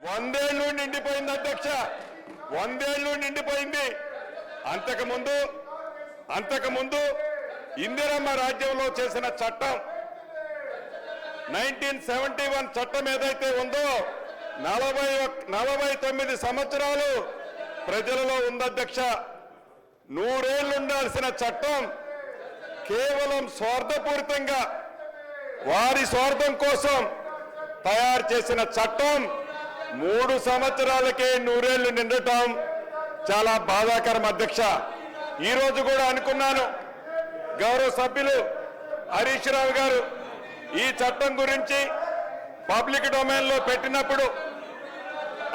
100 ఏళ్ళు నిండిపోయింది అధ్యక్ష, 100 ఏళ్ళు నిండిపోయింది. అంతకుముందు ఇందిరమ్మ రాజ్యంలో చేసిన చట్టం 1971 చట్టం ఏదైతే ఉందో 49 సంవత్సరాలు ప్రజలలో ఉంది అధ్యక్ష. 100 ఏళ్ళు ఉండాల్సిన చట్టం కేవలం స్వార్థపూరితంగా వారి స్వార్థం కోసం తయారు చేసిన చట్టం 3 సంవత్సరాలకే 100 ఏళ్ళు నిండటం చాలా బాధాకరం అధ్యక్ష. ఈ రోజు కూడా అనుకున్నాను, గౌరవ సభ్యులు హరీష్ రావు గారు ఈ చట్టం గురించి పబ్లిక్ డొమైన్ లో పెట్టినప్పుడు,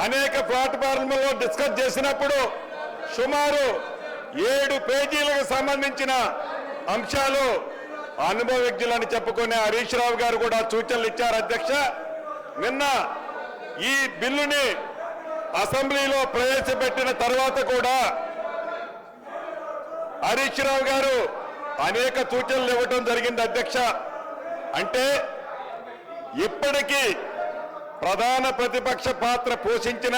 అనేక ప్లాట్ఫామ్లలో డిస్కస్ చేసినప్పుడు సుమారు 7 పేజీలకు సంబంధించిన అంశాలు అనుభవజ్ఞులని చెప్పుకునే హరీష్ రావు గారు కూడా సూచనలు ఇచ్చారు అధ్యక్ష. నిన్న ఈ బిల్లుని అసెంబ్లీలో ప్రవేశపెట్టిన తర్వాత కూడా హరీష్ రావు గారు అనేక సూచనలు ఇవ్వడం జరిగింది అధ్యక్ష. అంటే ఇప్పటికీ ప్రధాన ప్రతిపక్ష పాత్ర పోషించిన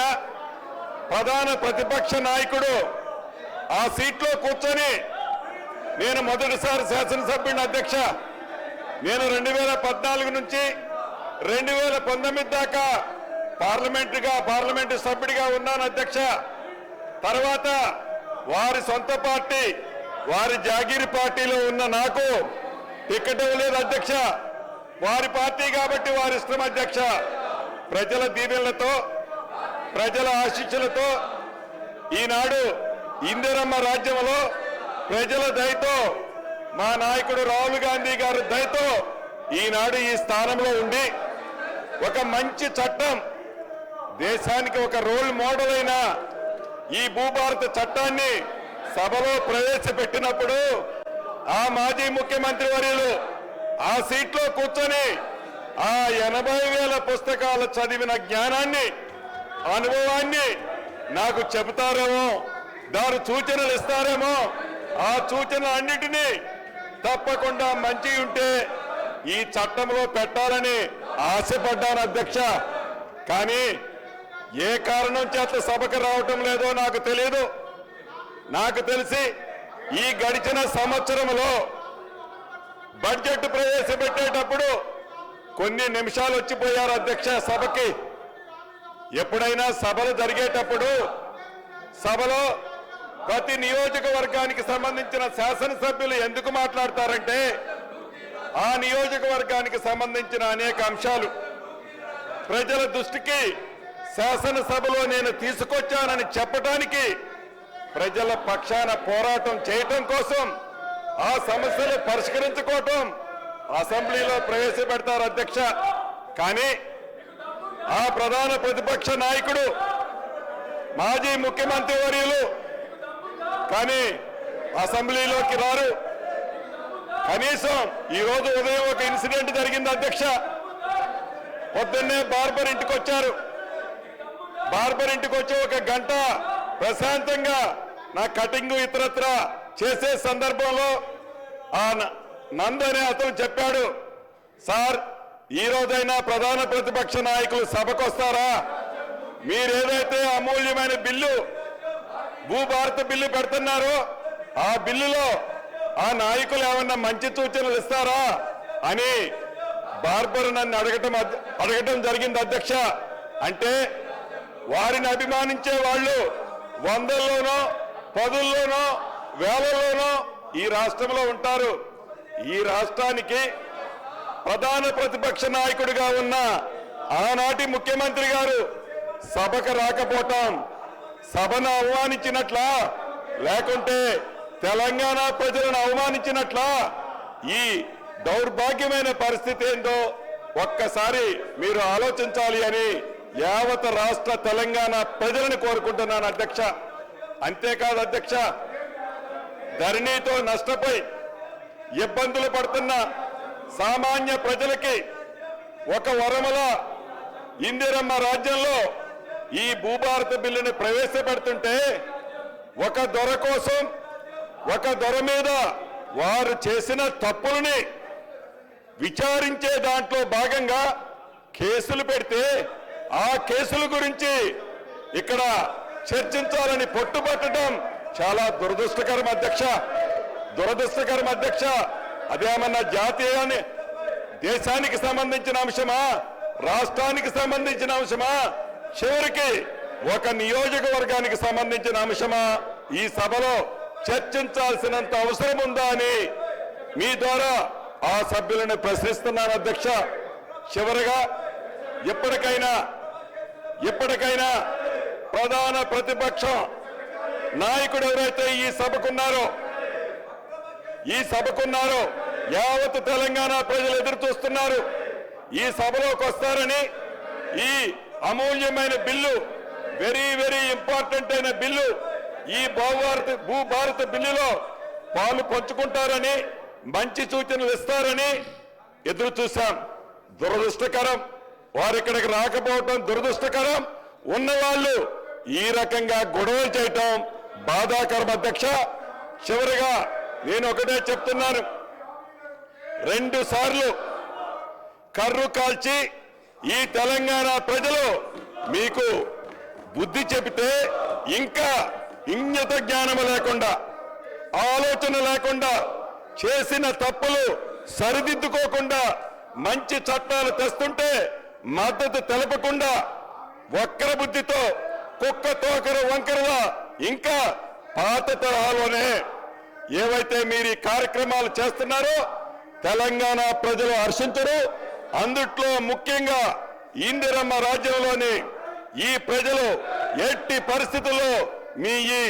ప్రధాన ప్రతిపక్ష నాయకుడు ఆ సీట్లో కూర్చొని, నేను మొదటిసారి శాసనసభ్యుని అధ్యక్ష, నేను 2014 నుంచి 2019 దాకా పార్లమెంటు సభ్యుడిగా ఉన్నాను అధ్యక్ష. తర్వాత వారి సొంత పార్టీ, వారి జాగీరి పార్టీలో ఉన్న నాకు టికెట్ ఇవ్వలేదు అధ్యక్ష. వారి పార్టీ కాబట్టి వారి ఇష్టం అధ్యక్ష. ప్రజల దీవెనలతో, ప్రజల ఆశీస్సులతో ఈనాడు ఇందిరమ్మ రాజ్యంలో ప్రజల దయతో, మా నాయకుడు రాహుల్ గాంధీ గారి దయతో ఈనాడు ఈ స్థానంలో ఉండి ఒక మంచి చట్టం, దేశానికి ఒక రోల్ మోడల్ అయిన ఈ భూభారత చట్టాన్ని సభలో ప్రవేశపెట్టినప్పుడు ఆ మాజీ ముఖ్యమంత్రి వర్యులు ఆ సీట్లో కూర్చొని ఆ 80,000 పుస్తకాలు చదివిన జ్ఞానాన్ని, అనుభవాన్ని నాకు చెబుతారేమో, దాని సూచనలు ఇస్తారేమో. ఆ సూచనలు అన్నిటినీ తప్పకుండా మంచి ఉంటే ఈ చట్టంలో పెట్టాలని ఆశపడ్డాను అధ్యక్ష. కానీ ఏ కారణం చేత సభకు రావటం లేదో నాకు తెలియదు. నాకు తెలిసి ఈ గడిచిన సంవత్సరంలో బడ్జెట్ ప్రవేశపెట్టేటప్పుడు కొన్ని నిమిషాలు వచ్చిపోయారు అధ్యక్ష సభకి. ఎప్పుడైనా సభలు జరిగేటప్పుడు సభలో ప్రతి నియోజకవర్గానికి సంబంధించిన శాసనసభ్యులు ఎందుకు మాట్లాడతారంటే, ఆ నియోజకవర్గానికి సంబంధించిన అనేక అంశాలు ప్రజల దృష్టికి శాసనసభలో నేను తీసుకొచ్చానని చెప్పడానికి, ప్రజల పక్షాన పోరాటం చేయటం కోసం, ఆ సమస్యలు పరిష్కరించుకోవటం అసెంబ్లీలో ప్రవేశపెడతారు అధ్యక్ష. కానీ ఆ ప్రధాన ప్రతిపక్ష నాయకుడు మాజీ ముఖ్యమంత్రి వర్యులు కానీ అసెంబ్లీలోకి రారు. కనీసం ఈరోజు ఉదయం ఒక ఇన్సిడెంట్ జరిగింది అధ్యక్ష. పొద్దున్నే బార్బర్ ఇంటికి వచ్చారు. బార్బర్ ఇంటికి వచ్చి 1 గంట ప్రశాంతంగా నా కటింగ్ ఇతరత్ర చేసే సందర్భంలో ఆ నంద్ అనే అతను చెప్పాడు, సార్ ఈ రోజైనా ప్రధాన ప్రతిపక్ష నాయకులు సభకు వస్తారా? మీరేదైతే అమూల్యమైన బిల్లు, భూభారత బిల్లు పెడుతున్నారో ఆ బిల్లులో ఆ నాయకులు ఏమన్నా మంచి సూచనలు ఇస్తారా అని బార్బర్ నన్ను అడగటం జరిగింది అధ్యక్ష. అంటే వారిని అభిమానించే వాళ్ళు 100లోనో 10లోనో 1000లోనో ఈ రాష్ట్రంలో ఉంటారు. ఈ రాష్ట్రానికి ప్రధాన ప్రతిపక్ష నాయకుడిగా ఉన్న ఆనాటి ముఖ్యమంత్రి గారు సభకు రాకపోవటం సభను అవమానించినట్లా, లేకుంటే తెలంగాణ ప్రజలను అవమానించినట్లా? ఈ దౌర్భాగ్యమైన పరిస్థితి ఏందో ఒక్కసారి మీరు ఆలోచించాలి అని యావత్ రాష్ట్ర తెలంగాణ ప్రజలను కోరుకుంటున్నాను అధ్యక్ష. అంతేకాదు అధ్యక్ష, ధరణితో నష్టపోయి ఇబ్బందులు పడుతున్న సామాన్య ప్రజలకి ఒక వరముల ఇందిరమ్మ రాజ్యంలో ఈ భూభారత బిల్లుని ప్రవేశపెడుతుంటే, ఒక దొర కోసం, ఒక దొర మీద వారు చేసిన తప్పుల్ని విచారించే దాంట్లో భాగంగా కేసులు పెడితే ఆ కేసుల గురించి ఇక్కడ చర్చించాలని పట్టుబట్టడం చాలా దురదృష్టకరం అధ్యక్ష, దురదృష్టకరం అధ్యక్ష. అదేమన్నా జాతీయాన్ని దేశానికి సంబంధించిన అంశమా, రాష్ట్రానికి సంబంధించిన అంశమా, చివరికి ఒక నియోజకవర్గానికి సంబంధించిన అంశమా ఈ సభలో చర్చించాల్సినంత అవసరం ఉందా అని మీ ద్వారా ఆ సభ్యులను ప్రశ్నిస్తున్నాను అధ్యక్ష. చివరగా ఇప్పటికైనా ప్రధాన ప్రతిపక్ష నాయకుడు ఎవరైతే ఈ సభకున్నారో యావత్ తెలంగాణ ప్రజలు ఎదురు చూస్తున్నారు. ఈ సభలోకి వస్తారని, ఈ అమూల్యమైన బిల్లు, వెరీ వెరీ ఇంపార్టెంట్ అయిన బిల్లు, ఈ భూభారత బిల్లులో పాలు పంచుకుంటారని, మంచి సూచనలు ఇస్తారని ఎదురు చూశాం. దురదృష్టకరం, వారు ఇక్కడికి రాకపోవటం దురదృష్టకరం. ఉన్నవాళ్ళు ఈ రకంగా గొడవలు చేయటం బాధాకరం అధ్యక్ష. చివరిగా నేను ఒకటే చెప్తున్నాను, 2 సార్లు కర్రు కాల్చి ఈ తెలంగాణ ప్రజలు మీకు బుద్ధి చెబితే ఇంకా ఇంగిత జ్ఞానము లేకుండా, ఆలోచన లేకుండా, చేసిన తప్పులు సరిదిద్దుకోకుండా మంచి చట్టాలు తెస్తుంటే మద్దతు తెలపకుండా వక్ర బుద్ధితో కుక్క తోకరు వంకరగా ఇంకా పాత తరహాలోనే ఏవైతే మీరు ఈ కార్యక్రమాలు చేస్తున్నారో తెలంగాణ ప్రజలు హర్షించరు. అందుట్లో ముఖ్యంగా ఇందిరమ్మ రాజ్యంలోని ఈ ప్రజలు ఎట్టి పరిస్థితుల్లో మీ ఈ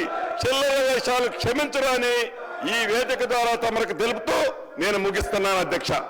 చిల్లర వేషాలు క్షమించరు అని ఈ వేదిక ద్వారా తమకు తెలుపుతూ నేను ముగిస్తున్నాను అధ్యక్ష.